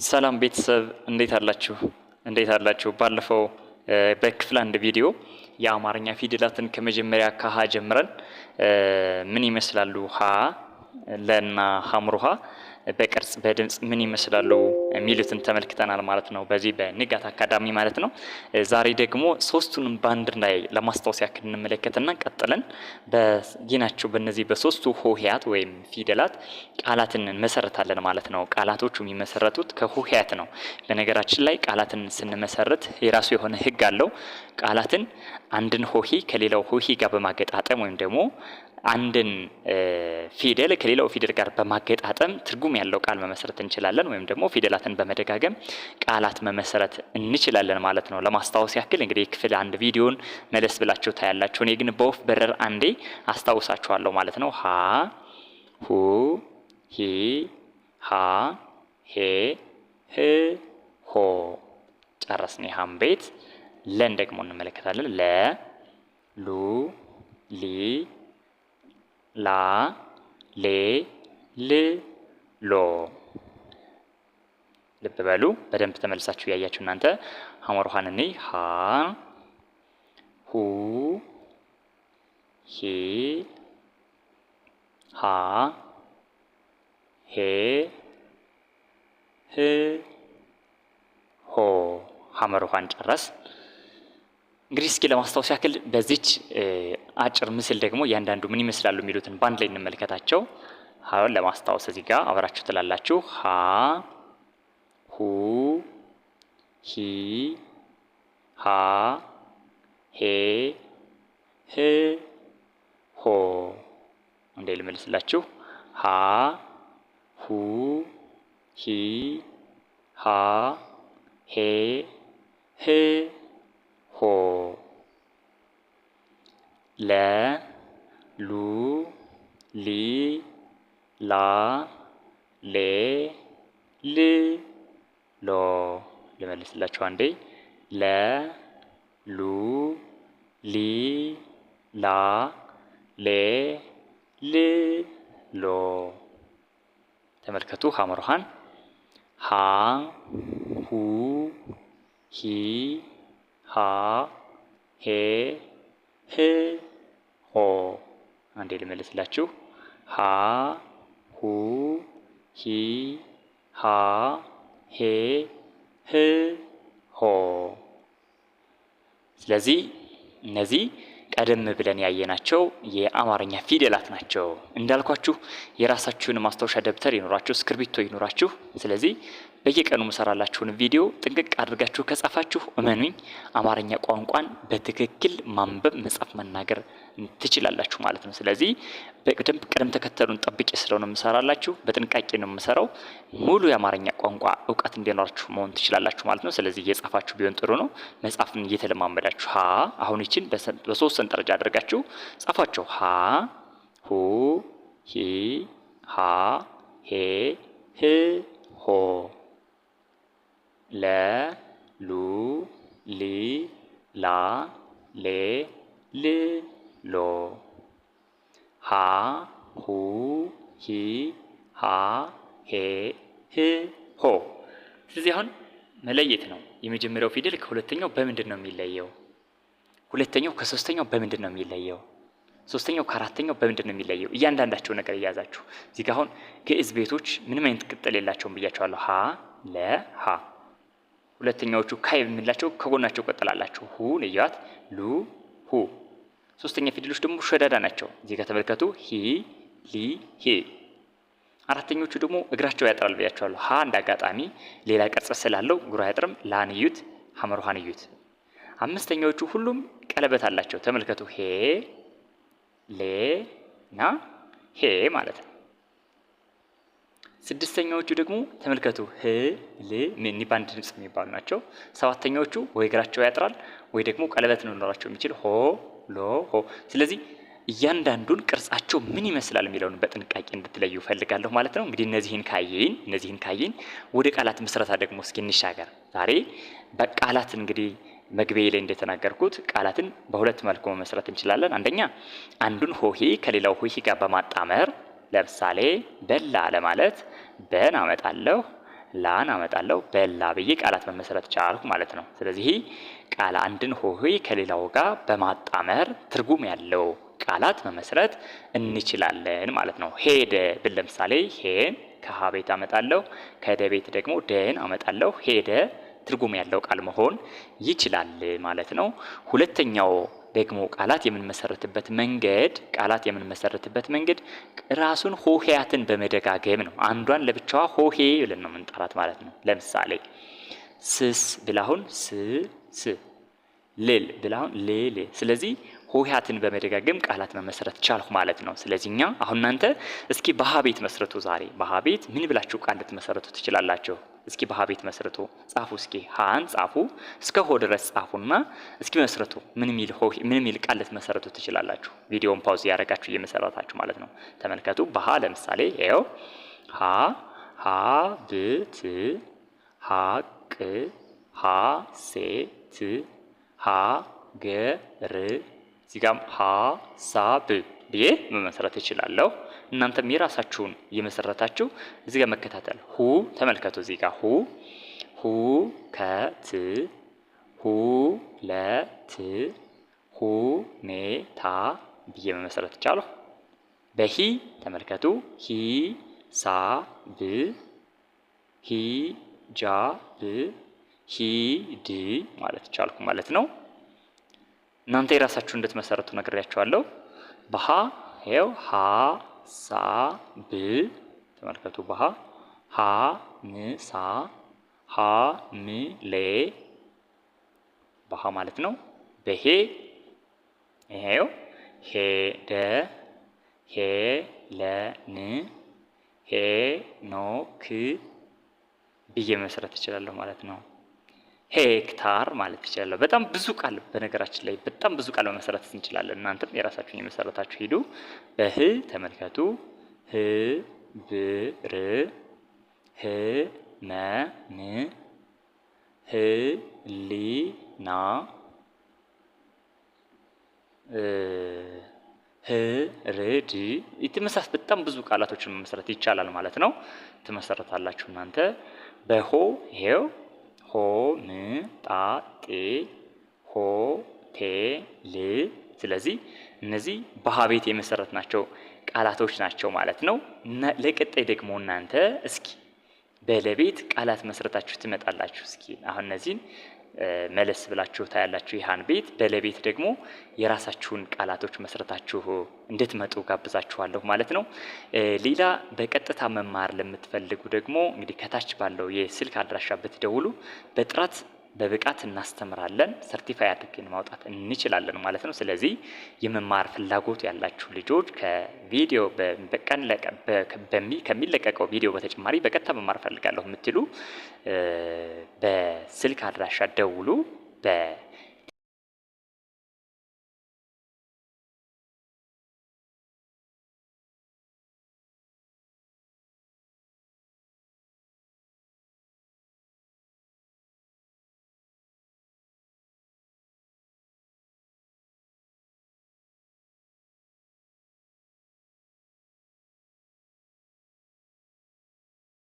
ሰላም ቤተሰብ እንዴት አላችሁ? ባለፈው በክፍል አንድ ቪዲዮ የአማርኛ ፊደላትን ከመጀመሪያ ከሀ ጀምረን ምን ይመስላሉ ሀ ለና ሐምሩሃ በቅርጽ በድምጽ ምን ይመስላሉ የሚሉትን ተመልክተናል ማለት ነው። በዚህ በንጋት አካዳሚ ማለት ነው። ዛሬ ደግሞ ሶስቱንም ባንድ ላይ ለማስታወስ ያክል እንመለከትና ቀጥለን በጊናቸው በእነዚህ በሶስቱ ሆሄያት ወይም ፊደላት ቃላትን እንመሰርታለን ማለት ነው። ቃላቶቹ የሚመሰረቱት ከሆሄያት ነው። በነገራችን ላይ ቃላትን ስንመሰርት የራሱ የሆነ ህግ አለው። ቃላትን አንድን ሆሄ ከሌላው ሆሄ ጋር በማገጣጠም ወይም ደግሞ አንድን ፊደል ከሌላው ፊደል ጋር በማገጣጠም ትርጉም ያለው ቃል መመስረት እንችላለን፣ ወይም ደግሞ ፊደላትን በመደጋገም ቃላት መመስረት እንችላለን ማለት ነው። ለማስታወስ ያክል እንግዲህ ክፍል አንድ ቪዲዮን መለስ ብላችሁ ታያላችሁ። እኔ ግን በወፍ በረር አንዴ አስታውሳችኋለሁ ማለት ነው። ሀ ሁ ሂ ሃ ሄ ህ ሆ ጨረስን የሃም ቤት። ለን ደግሞ እንመለከታለን። ለ ሉ ሊ ላ ሌ ል ሎ። ልብ በሉ በደንብ ተመልሳችሁ ያያችሁ እናንተ ሐመሩሃን እኔ ሀ ሁ ሂ ሃ ሄ ህ ሆ ሐመሩሃን ጨረስ። እንግዲህ እስኪ ለማስታወስ ያክል በዚች አጭር ምስል ደግሞ እያንዳንዱ ምን ይመስላሉ የሚሉትን ባንድ ላይ እንመልከታቸው። ሀውን ለማስታወስ እዚህ ጋር አብራችሁ ትላላችሁ። ሀ ሁ ሂ ሃ ሄ ህ ሆ። እንዴ ልመልስላችሁ። ሀ ሁ ሂ ሃ ሄ ህ ሆ። ለ ሉ ሊ ላ ሌ ል ሎ። ልመልስላችሁ አንዴ። ለ ሉ ሊ ላ ሌ ል ሎ። ተመልከቱ ሐመሩሃን ሀ ሁ ሂ ሃ ሄ ህ ሆ። አንዴ ልመልስላችሁ። ሀ ሁ ሂ ሃ ሄ ህ ሆ። ስለዚህ እነዚህ ቀደም ብለን ያየናቸው የአማርኛ ፊደላት ናቸው። እንዳልኳችሁ የራሳችሁን ማስታወሻ ደብተር ይኖራችሁ፣ እስክርቢቶ ይኖራችሁ። ስለዚህ በየቀኑ መሰራላችሁን ቪዲዮ ጥንቅቅ አድርጋችሁ ከጻፋችሁ እመኑኝ አማርኛ ቋንቋን በትክክል ማንበብ፣ መጻፍ፣ መናገር ትችላላችሁ ማለት ነው። ስለዚህ በቅደም ተከተሉን ጠብቄ ስለሆነ መሰራላችሁ በጥንቃቄ ነው የምሰራው። ሙሉ የአማርኛ ቋንቋ እውቀት እንዲኖራችሁ መሆን ትችላላችሁ ማለት ነው። ስለዚህ እየጻፋችሁ ቢሆን ጥሩ ነው። መጻፍን እየተለማመዳችሁ ሀ አሁን ይችን በሶስት ሰንጠረዥ አድርጋችሁ ጻፏቸው። ሀ ሁ ሂ ሃ ሄ ህ ሆ። ለ ሉ ሊ ላ ሌ ል ሎ። ሀ ሁ ሂ ሃ ሄ ህ ሆ። ስለዚህ አሁን መለየት ነው። የመጀመሪያው ፊደል ከሁለተኛው በምንድን ነው የሚለየው? ሁለተኛው ከሶስተኛው በምንድን ነው የሚለየው? ሶስተኛው ከአራተኛው በምንድን ነው የሚለየው? እያንዳንዳቸው ነገር እያዛችሁ እዚህ ጋር አሁን ግዕዝ ቤቶች ምንም አይነት ቅጥል የላቸውም ብያቸዋለሁ። ሀ ለ ሀ። ሁለተኛዎቹ ካይ የምንላቸው ከጎናቸው ቀጥላላችሁ። ሁ ለያት ሉ ሁ። ሶስተኛ ፊደሎች ደግሞ ሸዳዳ ናቸው። እዚህ ጋር ተመልከቱ። ሂ ሊ ሂ። አራተኞቹ ደግሞ እግራቸው ያጥራል ብያቸዋለሁ። ሀ እንዳጋጣሚ ሌላ ቅርጽ ስላለው እግሩ አያጥርም። ላን እዩት፣ ሐመሩሃን እዩት። አምስተኛዎቹ ሁሉም ቀለበት አላቸው። ተመልከቱ። ሄ ሌ ና ሄ ማለት ነው። ስድስተኛዎቹ ደግሞ ተመልከቱ። ህ ል ምን ባንድ ድምጽ የሚባሉ ናቸው። ሰባተኛዎቹ ወይ እግራቸው ያጥራል ወይ ደግሞ ቀለበት ነው ሊኖራቸው የሚችል ሆ ሎ ሆ። ስለዚህ እያንዳንዱን ቅርጻቸው ምን ይመስላል የሚለውን በጥንቃቄ እንድትለዩ ፈልጋለሁ ማለት ነው። እንግዲህ እነዚህን ካየን ወደ ቃላት ምስረታ ደግሞ እስኪ እንሻገር። ዛሬ በቃላት እንግዲህ መግቢያ ላይ እንደተናገርኩት ቃላትን በሁለት መልኩ መመስረት እንችላለን። አንደኛ አንዱን ሆሄ ከሌላው ሆሄ ጋር በማጣመር ለምሳሌ በላ ለማለት በን አመጣለሁ፣ ላን አመጣለሁ በላ ብዬ ቃላት መመስረት ቻልኩ ማለት ነው። ስለዚህ ቃል አንድን ሆሄ ከሌላው ጋር በማጣመር ትርጉም ያለው ቃላት መመስረት እንችላለን ማለት ነው። ሄደ ብል ለምሳሌ ሄን ከሀ ቤት አመጣለሁ፣ ከደ ቤት ደግሞ ደን አመጣለሁ። ሄደ ትርጉም ያለው ቃል መሆን ይችላል ማለት ነው። ሁለተኛው ደግሞ ቃላት የምንመሰርትበት መንገድ ራሱን ሆሄያትን በመደጋገም ነው። አንዷን ለብቻዋ ሆሄ ብለን ነው የምንጠራት ማለት ነው። ለምሳሌ ስስ ብላሁን ስ ልል ብላሁን ልል። ስለዚህ ሆሄያትን በመደጋገም ቃላት መመስረት ቻልኩ ማለት ነው። ስለዚህ እኛ አሁን እናንተ እስኪ በሀ ቤት መስርቱ። ዛሬ በሀ ቤት ምን ብላችሁ ቃል ልትመሰርቱ ትችላላችሁ? እስኪ በሀ ቤት መስርቱ፣ ጻፉ። እስኪ ሀን ጻፉ፣ እስከ ሆ ድረስ ጻፉና እስኪ መስርቱ። ምን ሚል ቃል ልትመሰርቱ ትችላላችሁ? ቪዲዮውን ፓውዝ ያደረጋችሁ እየመሰረታችሁ ማለት ነው። ተመልከቱ። በሀ ለምሳሌ ይኸው ሀ ብት፣ ሀቅ፣ ሀሴት፣ ሀገር፣ እዚህ ጋር ሀሳብ ብዬ መመስረት እችላለሁ። እናንተም የራሳችሁን እየመሰረታችሁ እዚህ ጋር መከታተል። ሁ ተመልከቱ። እዚህ ጋር ሁ ከት፣ ሁለት፣ ሁኔታ ብዬ መመስረት እችላለሁ። በሂ ተመልከቱ። ሂሳብ፣ ሂጃብ፣ ሂድ ማለት ቻልኩ ማለት ነው። እናንተ የራሳችሁ እንድትመሰረቱ ነግሬያችኋለሁ። በሀ ይኸው ሀሳብ ተመልከቱ። በሀ ሀምሳ፣ ሐምሌ በሀ ማለት ነው። በሄ ይኸው ሄደ፣ ሄለን፣ ሄኖክ ብዬ መመስረት እችላለሁ ማለት ነው። ሄክታር ማለት ይችላል። በጣም ብዙ ቃል በነገራችን ላይ በጣም ብዙ ቃል መመስረት እንችላለን። እናንተም የራሳችሁን የመሰረታችሁ ሂዱ። በህ ተመልከቱ። ህ ብር፣ ህ መን፣ ህ ሊና፣ ህ ርድ የተመሳሰሉ በጣም ብዙ ቃላቶችን መመስረት ይቻላል ማለት ነው። ትመሰረታላችሁ እናንተ። በሆ ይሄው ሆምጣጤ፣ ሆቴል። ስለዚህ እነዚህ በሀ ቤት የመሰረትናቸው ቃላቶች ናቸው ማለት ነው። ለቀጣይ ደግሞ እናንተ እስኪ በለቤት ቃላት መስረታችሁ ትመጣላችሁ። እስኪ አሁን እነዚህን መለስ ብላችሁ ታያላችሁ። ይሃን ቤት በለቤት ደግሞ የራሳችሁን ቃላቶች መስረታችሁ እንድትመጡ ጋብዛችኋለሁ ማለት ነው። ሌላ በቀጥታ መማር ለምትፈልጉ ደግሞ እንግዲህ ከታች ባለው የስልክ አድራሻ ብትደውሉ በጥራት በብቃት እናስተምራለን። ሰርቲፋይ አድርገን ማውጣት እንችላለን ማለት ነው። ስለዚህ የመማር ፍላጎት ያላችሁ ልጆች ከቪዲዮ ከሚለቀቀው ቪዲዮ በተጨማሪ በቀጥታ መማር ፈልጋለሁ የምትሉ በስልክ አድራሻ ደውሉ።